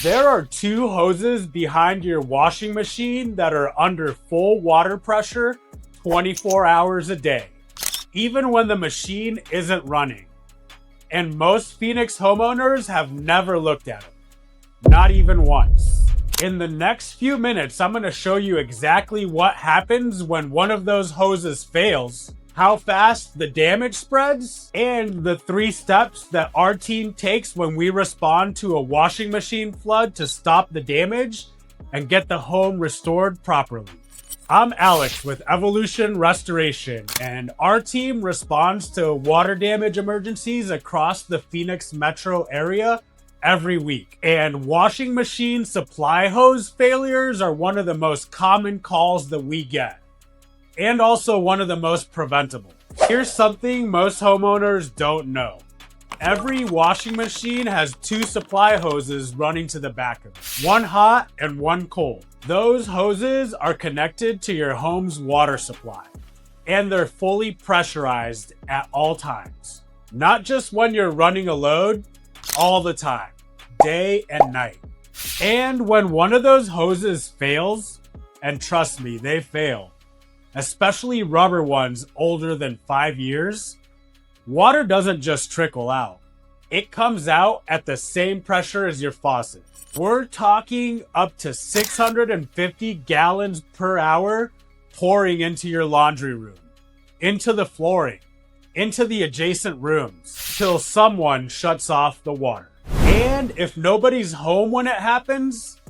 There are two hoses behind your washing machine that are under full water pressure 24 hours a day, even when the machine isn't running. And most Phoenix homeowners have never looked at them, not even once. In the next few minutes, I'm going to show you exactly what happens when one of those hoses fails, how fast the damage spreads, and the 3 steps that our team takes when we respond to a washing machine flood to stop the damage and get the home restored properly. I'm Alex with Evolution Restoration, and our team responds to water damage emergencies across the Phoenix metro area every week. And washing machine supply hose failures are one of the most common calls that we get, and also one of the most preventable. Here's something most homeowners don't know. Every washing machine has 2 supply hoses running to the back of it, one hot and one cold. Those hoses are connected to your home's water supply, and they're fully pressurized at all times. Not just when you're running a load, all the time, day and night. And when one of those hoses fails, and trust me, they fail, especially rubber ones older than 5 years, water doesn't just trickle out. It comes out at the same pressure as your faucet. We're talking up to 650 gallons per hour pouring into your laundry room, into the flooring, into the adjacent rooms, till someone shuts off the water. And if nobody's home when it happens,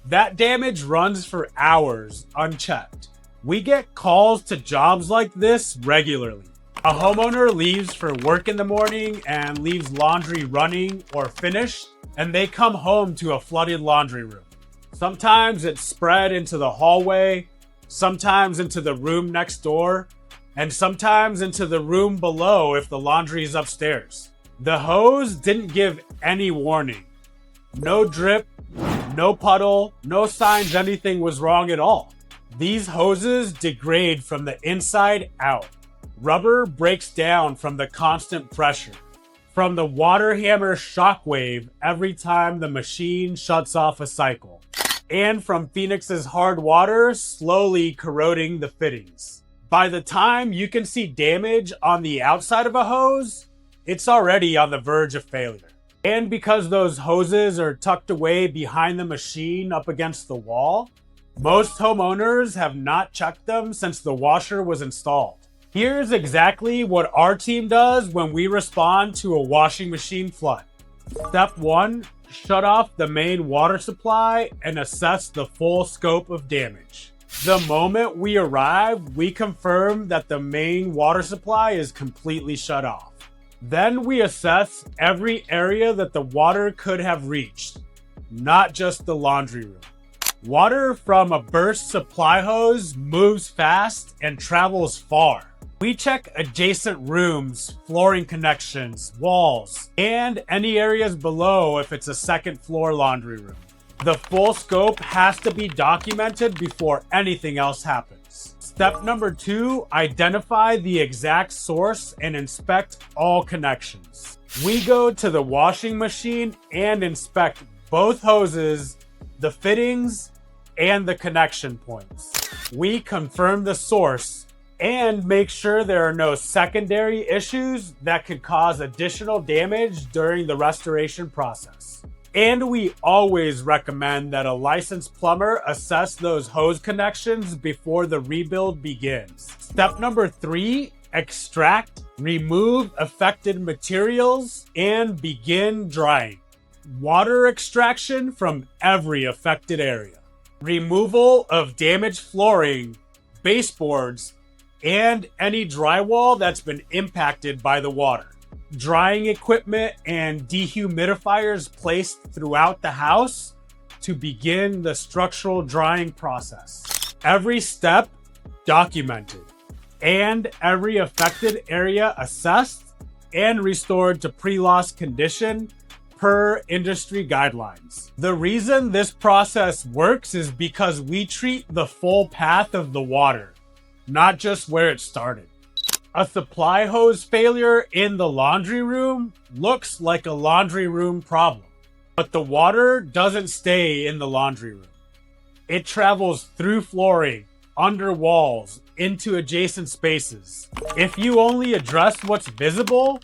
that damage runs for hours unchecked. We get calls to jobs like this regularly. A homeowner leaves for work in the morning and leaves laundry running or finished, and they come home to a flooded laundry room. Sometimes it's spread into the hallway, sometimes into the room next door, and sometimes into the room below if the laundry is upstairs. The hose didn't give any warning. No drip, no puddle, no signs anything was wrong at all. These hoses degrade from the inside out. Rubber breaks down from the constant pressure, from the water hammer shockwave every time the machine shuts off a cycle, and from Phoenix's hard water slowly corroding the fittings. By the time you can see damage on the outside of a hose, it's already on the verge of failure. And because those hoses are tucked away behind the machine up against the wall, most homeowners have not checked them since the washer was installed. Here's exactly what our team does when we respond to a washing machine flood. Step 1, shut off the main water supply and assess the full scope of damage. The moment we arrive, we confirm that the main water supply is completely shut off. Then we assess every area that the water could have reached, not just the laundry room. Water from a burst supply hose moves fast and travels far. We check adjacent rooms, flooring connections, walls, and any areas below if it's a second floor laundry room. The full scope has to be documented before anything else happens. Step number 2, identify the exact source and inspect all connections. We go to the washing machine and inspect both hoses, the fittings, and the connection points. We confirm the source and make sure there are no secondary issues that could cause additional damage during the restoration process. And we always recommend that a licensed plumber assess those hose connections before the rebuild begins. Step number 3, extract, remove affected materials, and begin drying. Water extraction from every affected area. Removal of damaged flooring, baseboards, and any drywall that's been impacted by the water. Drying equipment and dehumidifiers placed throughout the house to begin the structural drying process. Every step documented, and every affected area assessed and restored to pre-loss condition per industry guidelines. The reason this process works is because we treat the full path of the water, not just where it started. A supply hose failure in the laundry room looks like a laundry room problem. But the water doesn't stay in the laundry room. It travels through flooring, under walls, into adjacent spaces. If you only address what's visible,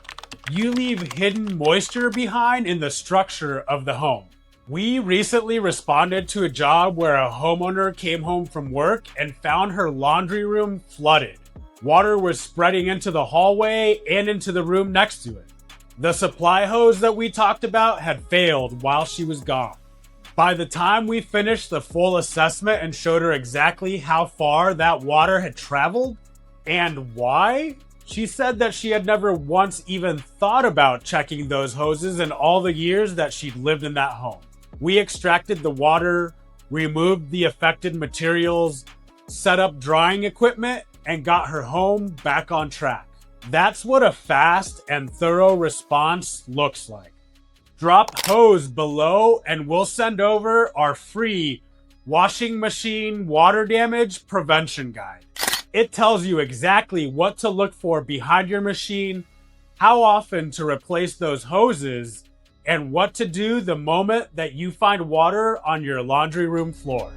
you leave hidden moisture behind in the structure of the home. We recently responded to a job where a homeowner came home from work and found her laundry room flooded. Water was spreading into the hallway and into the room next to it. The supply hose that we talked about had failed while she was gone. By the time we finished the full assessment and showed her exactly how far that water had traveled and why, she said that she had never once even thought about checking those hoses in all the years that she'd lived in that home. We extracted the water, removed the affected materials, set up drying equipment, and got her home back on track. That's what a fast and thorough response looks like. Drop hose below and we'll send over our free washing machine water damage prevention guide. It tells you exactly what to look for behind your machine, how often to replace those hoses, and what to do the moment that you find water on your laundry room floor.